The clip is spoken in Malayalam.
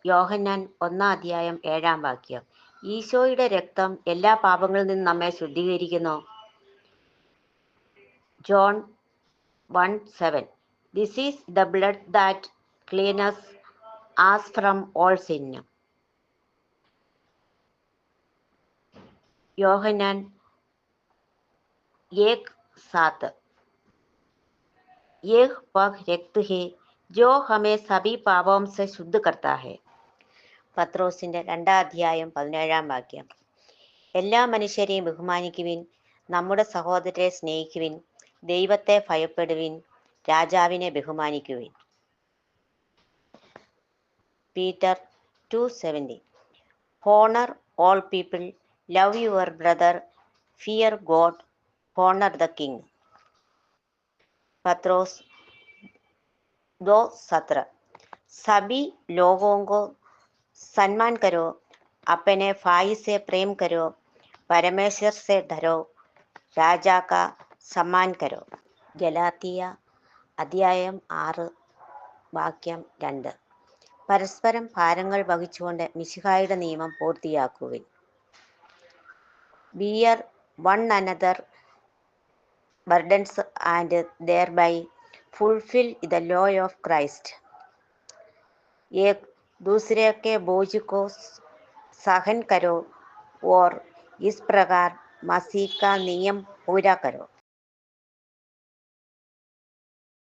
യോഹന്നാൻ 1:7 ഈശോയുടെ രക്തം എല്ലാ പാപങ്ങളിൽ നിന്നും നമ്മെ ശുദ്ധീകരിക്കുന്നു. John 1:7 This is the blood that cleanses us from all sin. യോഹന്നാൻ 1:7 यह वह रक्त है जो हमें सभी पापों से शुद्ध करता है. പത്രോസിന്റെ 2:17 എല്ലാ മനുഷ്യരെയും ബഹുമാനിക്കുവിൻ, നമ്മുടെ സഹോദരരെ സ്നേഹിക്കുവിൻ, ദൈവത്തെ ഭയപ്പെടുവിൻ, രാജാവിനെ ബഹുമാനിക്കുവിൻ. Peter 2:17 Honor all people, love your brother, fear God, honor the king. पत्रोस 2:17 सभी लोगों को सम्मान करो, अपने भाई से प्रेम करो, परमेश्वर से डरो, राजा का सम्मान करो. ഗലാത്തിയ 6:2 പരസ്പരം ഭാരങ്ങൾ വഹിച്ചുകൊണ്ട് മിശിഹായുടെ നിയമം പൂർത്തിയാക്കുവിൻ. Bear one another burdens and thereby fulfill the law of Christ. एक दूसरे के बोझ को सहन करो और इस प्रकार मसीह का नियम पूरा करो.